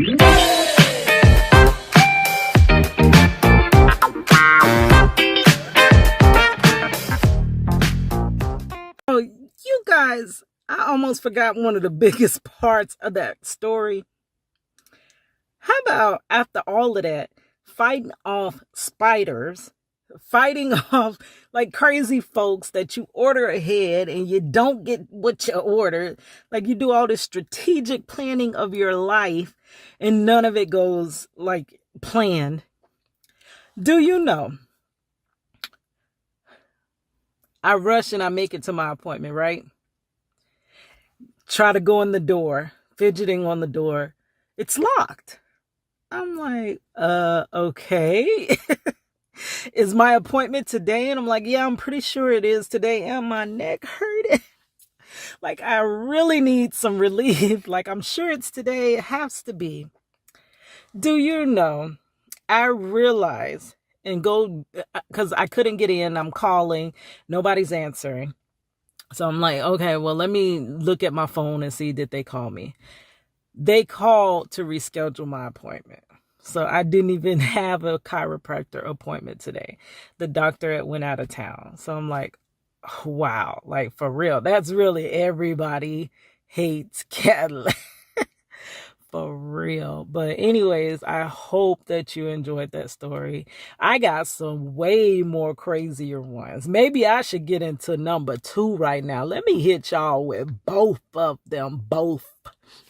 Oh, you guys, I almost forgot one of the biggest parts of that story. How about after all of that, fighting off spiders, fighting off like crazy folks that you order ahead and you don't get what you ordered? Like you do all this strategic planning of your life and none of it goes like planned. Do you know? I rush and I make it to my appointment, right? Try to go in the door, fidgeting on the door. It's locked. I'm like, okay. Is my appointment today? And I'm like, yeah, I'm pretty sure it is today. And my neck hurting. Like, I really need some relief. Like, I'm sure it's today. It has to be. Do you know, I realize and go, because I couldn't get in. I'm calling. Nobody's answering. So I'm like, okay, well, let me look at my phone and see did they call me. They called to reschedule my appointment. So I didn't even have a chiropractor appointment today. The doctor had went out of town. So I'm like, wow, like for real. That's really everybody hates Kadlac. For real. But anyways, I hope that you enjoyed that story. I got some way more crazier ones. Maybe I should get into number 2 right now. Let me hit y'all with both of them. Both.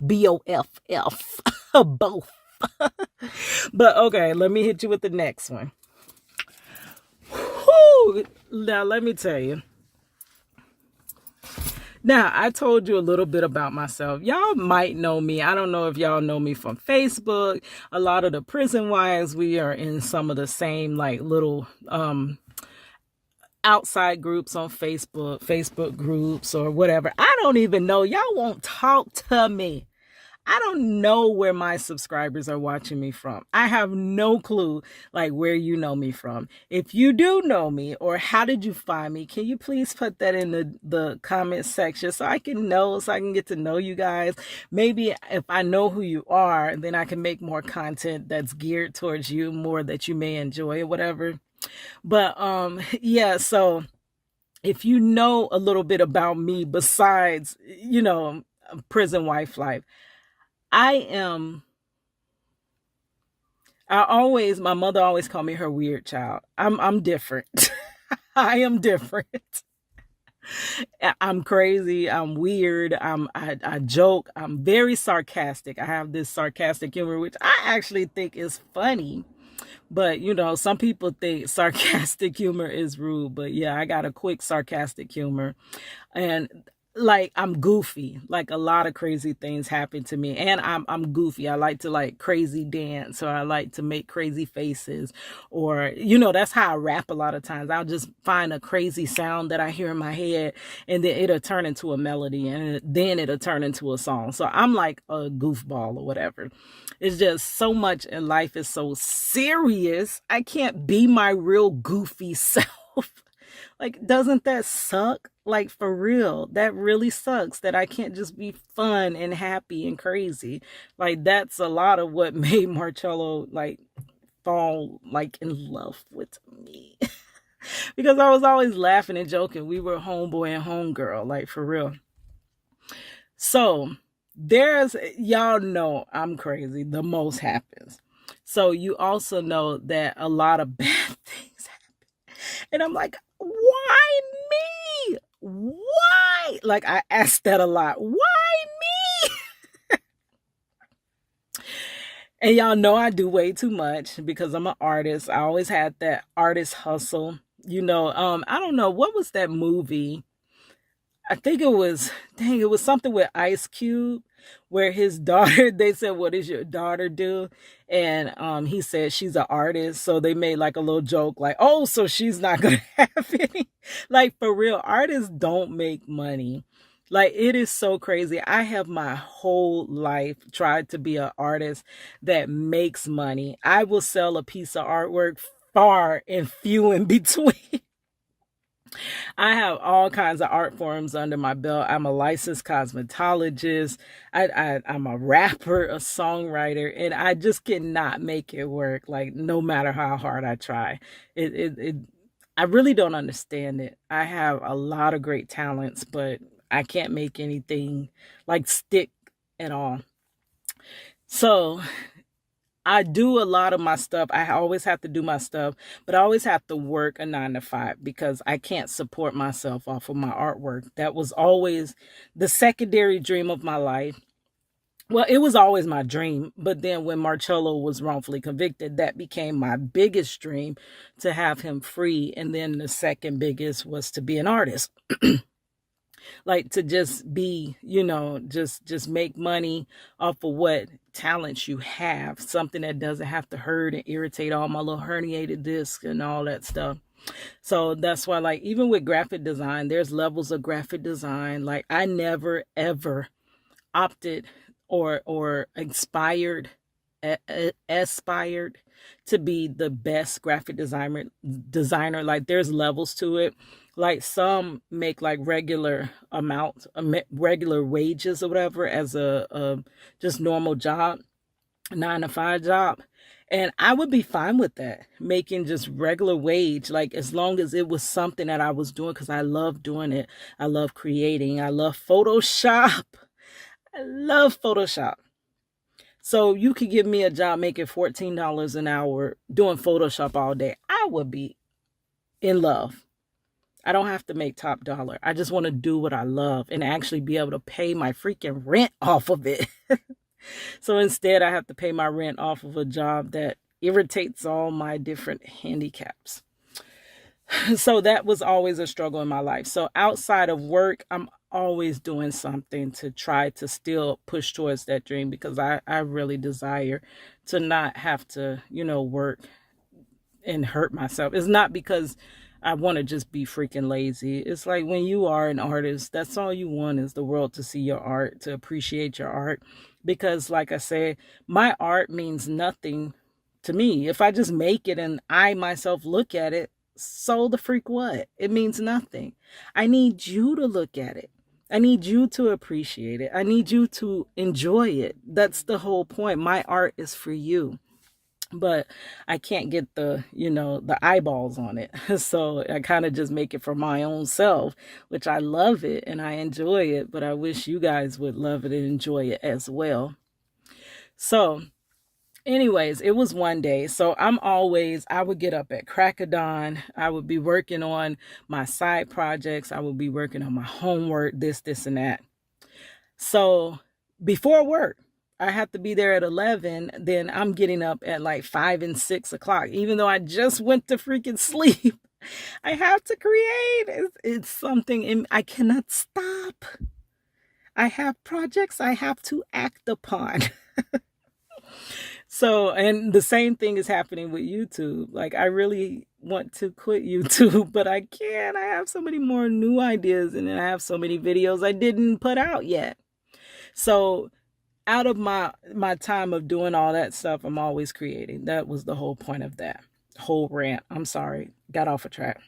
BOFF. Both. But okay, let me hit you with the next one. Whew. Now, let me tell you. Now, I told you a little bit about myself. Y'all might know me. I don't know if y'all know me from Facebook. A lot of the prison wives, we are in some of the same like little outside groups on Facebook groups or whatever. I don't even know. Y'all won't talk to me. I don't know where my subscribers are watching me from. I have no clue like where you know me from. If you do know me or how did you find me, can you please put that in the comment section so I can know, so I can get to know you guys. Maybe if I know who you are, then I can make more content that's geared towards you, more that you may enjoy or whatever. But yeah, so if you know a little bit about me besides, you know, prison wife life, my mother always called me her weird child. I'm different. I am different. I'm crazy. I'm weird. I joke. I'm very sarcastic. I have this sarcastic humor, which I actually think is funny. But, you know, some people think sarcastic humor is rude. But yeah, I got a quick sarcastic humor. And like I'm goofy, like a lot of crazy things happen to me, and I'm goofy. I like to like crazy dance, or I like to make crazy faces, or you know, that's how I rap a lot of times. I'll just find a crazy sound that I hear in my head, and then it'll turn into a melody, and then it'll turn into a song. So I'm like a goofball or whatever. It's just so much in life is so serious. I can't be my real goofy self. Like, doesn't that suck? Like, for real, that really sucks that I can't just be fun and happy and crazy. Like, that's a lot of what made Marcello, like, fall, like, in love with me. Because I was always laughing and joking. We were homeboy and homegirl, like, for real. So, y'all know I'm crazy. The most happens. So, you also know that a lot of bad things happen. And I'm like, why me? Why? Like, I asked that a lot. Why me? And y'all know I do way too much because I'm an artist. I always had that artist hustle. You know, I don't know. What was that movie? I think it was something with Ice Cube where his daughter, they said, what does your daughter do? And he said she's an artist. So they made like a little joke like, oh, so she's not going to have any. Like, for real, artists don't make money. Like, it is so crazy. I have my whole life tried to be an artist that makes money. I will sell a piece of artwork far and few in between. I have all kinds of art forms under my belt. I'm a licensed cosmetologist. I'm a rapper, a songwriter, and I just cannot make it work. Like no matter how hard I try, it I really don't understand it. I have a lot of great talents, but I can't make anything like stick at all. So I do a lot of my stuff. I always have to do my stuff, but I always have to work a 9 to 5 because I can't support myself off of my artwork. That was always the secondary dream of my life. Well, it was always my dream, but then when Marcello was wrongfully convicted, that became my biggest dream, to have him free. And then the second biggest was to be an artist. Like to just be, just make money off of what talents you have, something that doesn't have to hurt and irritate all my little herniated discs and all that stuff. So that's why, like, even with graphic design, there's levels of graphic design. Like I never ever opted or aspired to be the best graphic designer. Like there's levels to it. Like some make like regular amounts, regular wages or whatever as a just normal job, 9 to 5 job. And I would be fine with that, making just regular wage, like as long as it was something that I was doing because I love doing it. I love creating. I love Photoshop. I love Photoshop. So you could give me a job making $14 an hour doing Photoshop all day. I would be in love. I don't have to make top dollar. I just want to do what I love and actually be able to pay my freaking rent off of it. So instead, I have to pay my rent off of a job that irritates all my different handicaps. So that was always a struggle in my life. So outside of work, I'm always doing something to try to still push towards that dream because I really desire to not have to, work and hurt myself. It's not because I want to just be freaking lazy. It's like when you are an artist, that's all you want is the world to see your art, to appreciate your art. Because like I said, my art means nothing to me. If I just make it and I myself look at it, so the freak what? It means nothing. I need you to look at it. I need you to appreciate it. I need you to enjoy it. That's the whole point. My art is for you. But I can't get the eyeballs on it. So I kind of just make it for my own self, which I love it and I enjoy it, but I wish you guys would love it and enjoy it as well. So anyways, it was one day. So I would get up at crack of dawn. I would be working on my side projects. I would be working on my homework, this, and that. So before work, I have to be there at 11. Then I'm getting up at like 5 and 6 o'clock, even though I just went to freaking sleep. I have to create. It's something, and I cannot stop. I have projects I have to act upon. So, and the same thing is happening with YouTube. Like, I really want to quit YouTube, but I can't. I have so many more new ideas, and then I have so many videos I didn't put out yet. So, out of my time of doing all that stuff, I'm always creating. That was the whole point of that whole rant. I'm sorry, got off a track.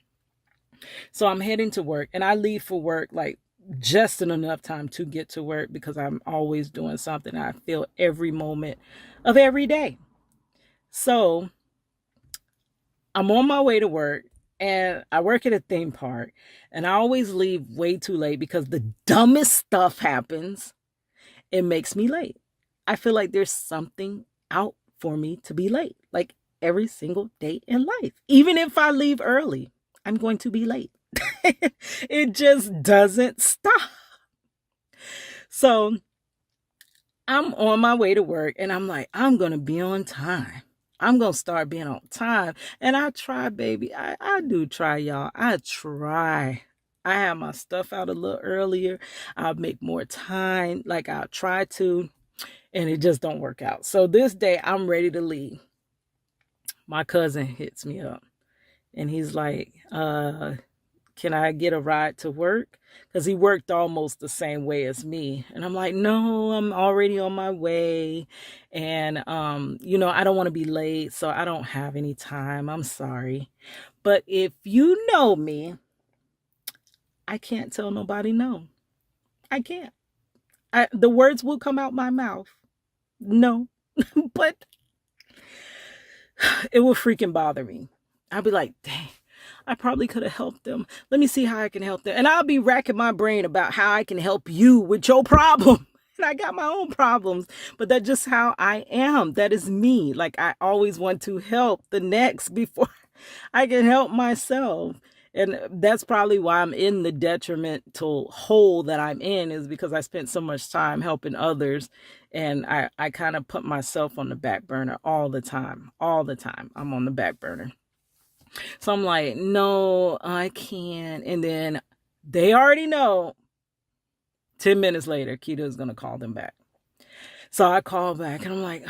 So I'm heading to work, and I leave for work like just in enough time to get to work because I'm always doing something. I feel every moment of every day. So I'm on my way to work, and I work at a theme park, and I always leave way too late because the dumbest stuff happens. It makes me late. I feel like there's something out for me to be late, like every single day in life. Even if I leave early, I'm going to be late. It just doesn't stop. So I'm on my way to work, and I'm like, I'm going to be on time. I'm going to start being on time. And I try, baby. I do try, y'all. I try. I have my stuff out a little earlier. I'll make more time. Like I'll try to, and it just don't work out. So this day I'm ready to leave. My cousin hits me up, and he's like, can I get a ride to work? Because he worked almost the same way as me. And I'm like, no, I'm already on my way. And, I don't want to be late, so I don't have any time. I'm sorry. But if you know me, I can't tell nobody no. I can't. The words will come out my mouth. No. But it will freaking bother me. I'll be like, dang, I probably could have helped them. Let me see how I can help them. And I'll be racking my brain about how I can help you with your problem. And I got my own problems, but that's just how I am. That is me. Like, I always want to help the next before I can help myself. And that's probably why I'm in the detrimental hole that I'm in, is because I spent so much time helping others. And I kind of put myself on the back burner all the time. All the time. I'm on the back burner. So I'm like, no, I can't. And then they already know 10 minutes later, Keita is going to call them back. So I call back and I'm like,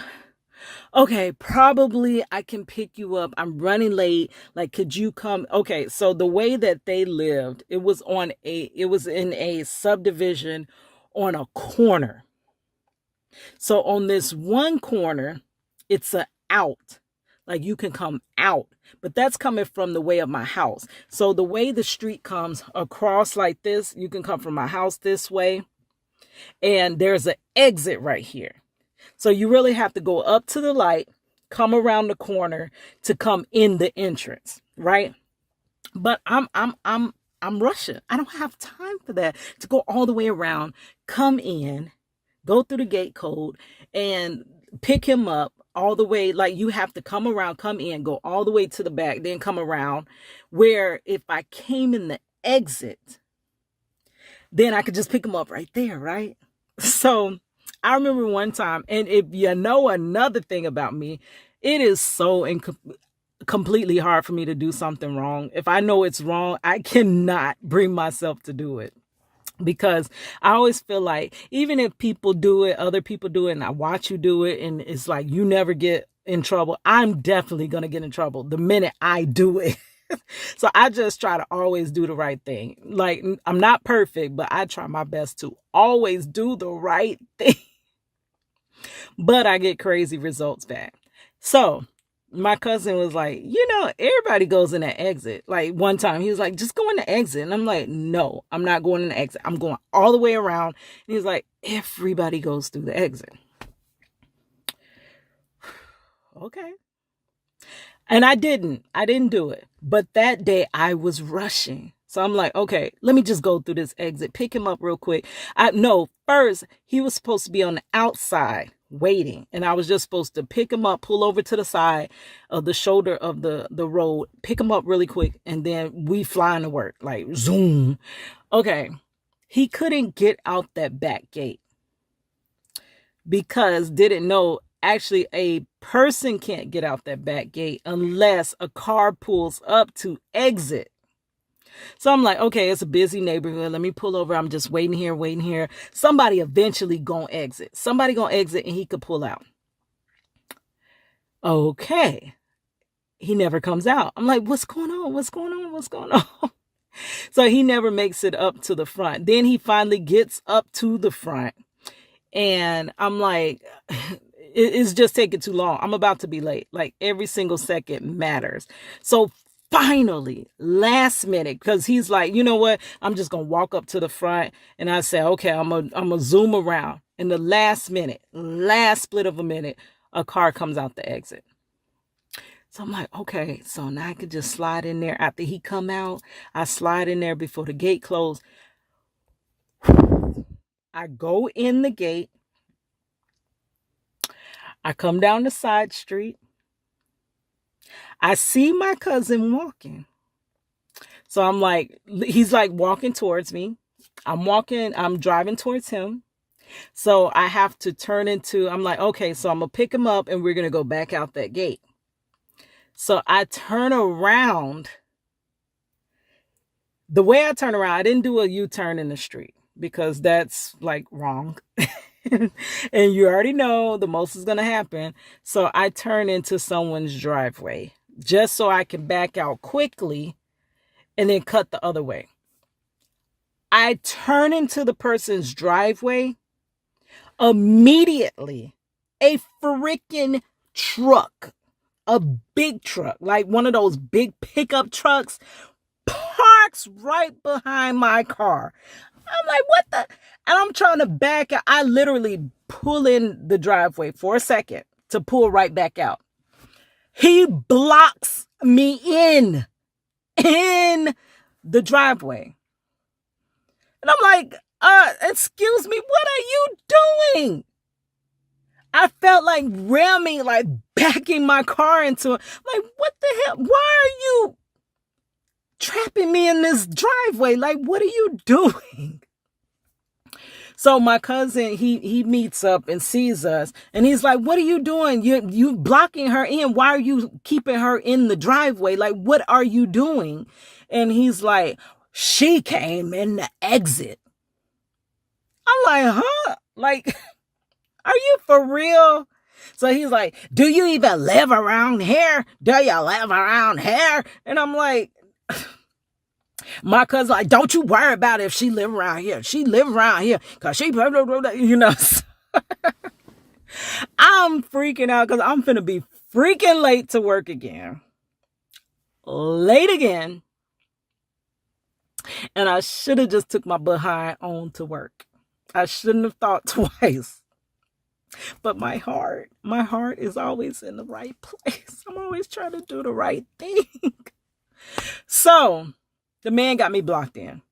okay, probably I can pick you up. I'm running late. Like, could you come? Okay. So the way that they lived, it was in a subdivision on a corner. So on this one corner, it's a out. Like, you can come out, but that's coming from the way of my house. So the way the street comes across like this, you can come from my house this way, and there's an exit right here. So you really have to go up to the light, come around the corner to come in the entrance, right? But I'm rushing. I don't have time for that, to go all the way around, come in, go through the gate code, and pick him up all the way. Like, you have to come around, come in, go all the way to the back, then come around, where if I came in the exit, then I could just pick him up right there, right? So I remember one time, and if you know another thing about me, it is so completely hard for me to do something wrong. If I know it's wrong, I cannot bring myself to do it. Because I always feel like, even if people do it, other people do it, and I watch you do it, and it's like you never get in trouble, I'm definitely going to get in trouble the minute I do it. So I just try to always do the right thing. Like, I'm not perfect, but I try my best to always do the right thing. But I get crazy results back. So my cousin was like, everybody goes in that exit. Like, one time he was like, just go in the exit. And I'm like, no, I'm not going in the exit. I'm going all the way around. And he's like, everybody goes through the exit. Okay. And I didn't do it. But that day I was rushing. So I'm like, okay, let me just go through this exit, pick him up real quick. First he was supposed to be on the outside waiting. And I was just supposed to pick him up, pull over to the side of the shoulder of the road, pick him up really quick. And then we flying to work, like zoom. Okay. He couldn't get out that back gate because didn't know actually a person can't get out that back gate unless a car pulls up to exit. So I'm like, okay, it's a busy neighborhood. Let me pull over. I'm just waiting here. Somebody eventually gonna exit. And he could pull out. Okay. He never comes out. I'm like, what's going on? So he never makes it up to the front. Then he finally gets up to the front. And I'm like, it's just taking too long. I'm about to be late. Like, every single second matters. So finally, last minute, because he's like, you know what? I'm just going to walk up to the front. And I say, okay, I'm going to zoom around. In the last split of a minute, a car comes out the exit. So I'm like, okay, so now I could just slide in there. After he come out, I slide in there before the gate closed. I go in the gate. I come down the side street. I see my cousin walking. So I'm like, he's like walking towards me. I'm driving towards him. So I have to I'm like, okay, so I'm going to pick him up and we're going to go back out that gate. So I turn around. The way I turn around, I didn't do a U-turn in the street because that's like wrong. And you already know the most is going to happen. So I turn into someone's driveway just so I can back out quickly and then cut the other way. I turn into the person's driveway. Immediately, a freaking truck, a big truck, like one of those big pickup trucks, parks right behind my car. I'm like, what the? And I'm trying to back out. I literally pull in the driveway for a second to pull right back out. He blocks me in the driveway. And I'm like, excuse me, what are you doing? I felt like ramming, like backing my car into it. Like, what the hell? Why are you trapping me in this driveway? Like, what are you doing? So my cousin, he meets up and sees us, and he's like, what are you doing? You blocking her in. Why are you keeping her in the driveway? Like, what are you doing? And he's like, she came in the exit. I'm like, huh? Like, are you for real? So he's like, do you even live around here? Do you live around here? And I'm like, my cousin's like, don't you worry about if she live around here. She live around here because she, blah, blah, blah, blah, you know. I'm freaking out because I'm finna be freaking late to work again. Late again. And I should have just took my behind on to work. I shouldn't have thought twice. But my heart is always in the right place. I'm always trying to do the right thing. So the man got me blocked in.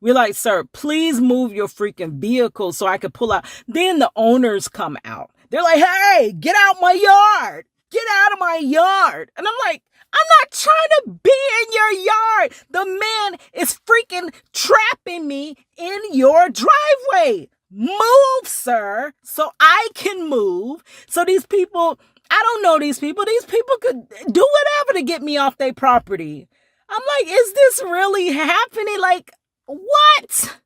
We're like, sir, please move your freaking vehicle so I could pull out. Then the owners come out. They're like, hey, get out my yard. Get out of my yard. And I'm like, I'm not trying to be in your yard. The man is freaking trapping me in your driveway. Move, sir, so I can move. So these people, I don't know these people. These people could do whatever to get me off their property. I'm like, is this really happening? Like, what?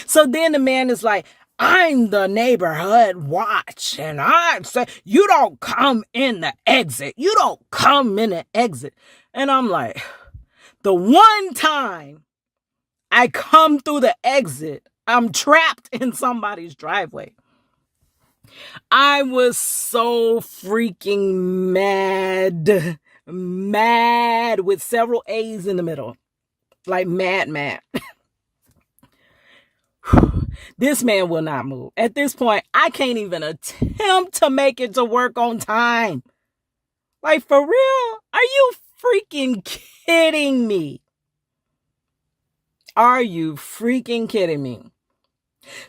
So then the man is like, I'm the neighborhood watch. And I say, you don't come in the exit. You don't come in the exit. And I'm like, the one time I come through the exit, I'm trapped in somebody's driveway. I was so freaking mad with several A's in the middle. Like mad. This man will not move. At this point, I can't even attempt to make it to work on time. Like, for real? Are you freaking kidding me? Are you freaking kidding me?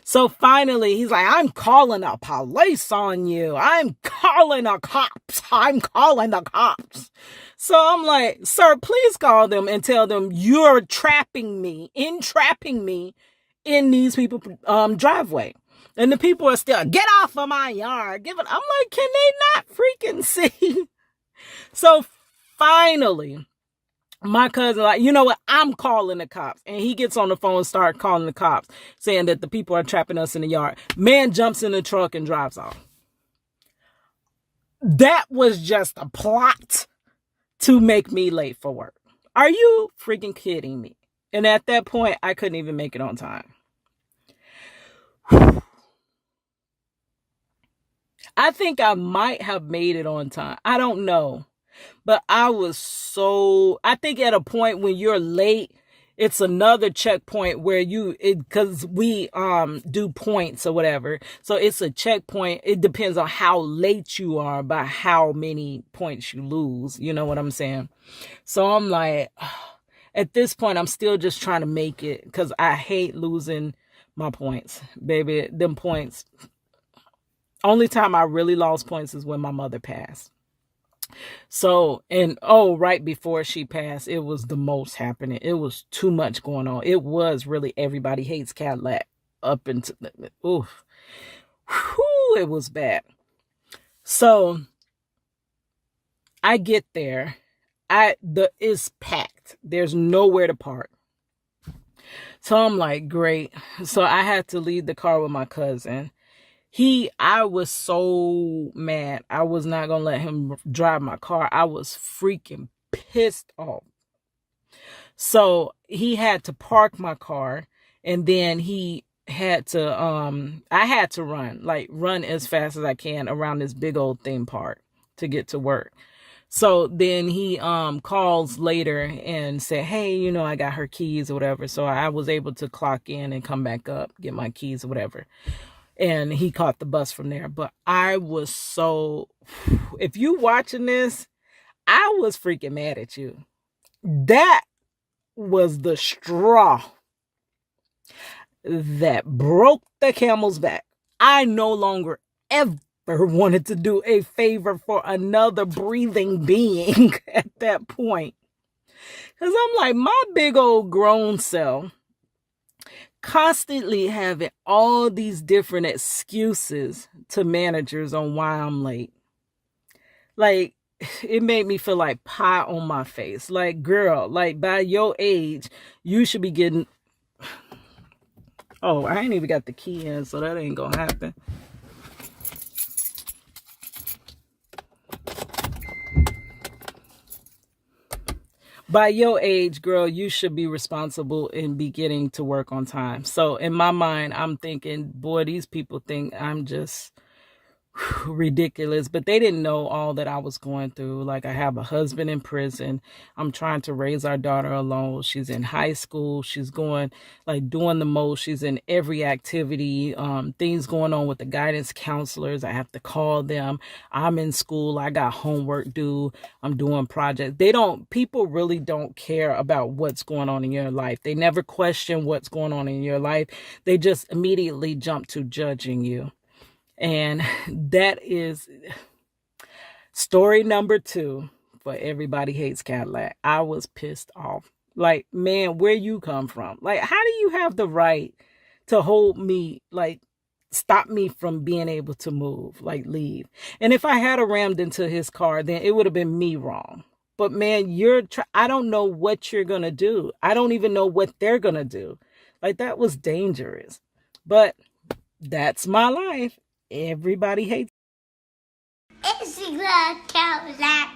So finally, he's like, I'm calling the police on you. I'm calling the cops. So I'm like, sir, please call them and tell them you're entrapping me in these people's driveway. And the people are still, get off of my yard. I'm like, can they not freaking see? So finally, my cousin, like, you know what? I'm calling the cops. And he gets on the phone and starts calling the cops, saying that the people are trapping us in the yard. Man jumps in the truck and drives off. That was just a plot to make me late for work. Are you freaking kidding me? And at that point, I couldn't even make it on time. I think I might have made it on time. I don't know. But I think at a point when you're late, it's another checkpoint where because we do points or whatever. So it's a checkpoint. It depends on how late you are by how many points you lose. You know what I'm saying? So I'm like, at this point, I'm still just trying to make it because I hate losing my points. Baby, them points. Only time I really lost points is when my mother passed. So, right before she passed, it was the most happening. It was too much going on. It was really Everybody Hates Kadlac up into, it was bad. So, I get there. It's packed. There's nowhere to park. So I'm like, great. So I had to leave the car with my cousin. I was so mad. I was not going to let him drive my car. I was freaking pissed off. So he had to park my car, and then he had to, I had to run as fast as I can around this big old theme park to get to work. So then he calls later and said, hey, you know, I got her keys or whatever. So I was able to clock in and come back up, get my keys or whatever. And he caught the bus from there. But I was so, if you watching this, I was freaking mad at you. That was the straw that broke the camel's back. I no longer ever wanted to do a favor for another breathing being at that point. Because I'm like, my big old grown self constantly having all these different excuses to managers on why I'm late. Like, it made me feel like pie on my face. Like, girl, like by your age, you should be getting... Oh, I ain't even got the key in, so that ain't gonna happen. By your age, girl, you should be responsible and be getting to work on time. So in my mind, I'm thinking, boy, these people think I'm just ridiculous, but they didn't know all that I was going through. Like, I have a husband in prison. I'm trying to raise our daughter alone. She's in high school. She's going, like, doing the most. She's in every activity. Things going on with the guidance counselors. I have to call them. I'm in school. I got homework due. I'm doing projects. People really don't care about what's going on in your life. They never question what's going on in your life. They just immediately jump to judging you. And that is story number 2 for Everybody Hates Kadlac. I was pissed off. Like, man, where you come from? Like, how do you have the right to hold me, like, stop me from being able to move, like leave? And if I had rammed into his car, then it would have been me wrong. But man, I don't know what you're going to do. I don't even know what they're going to do. Like, that was dangerous. But that's my life. Everybody hates. It's the Kadlac.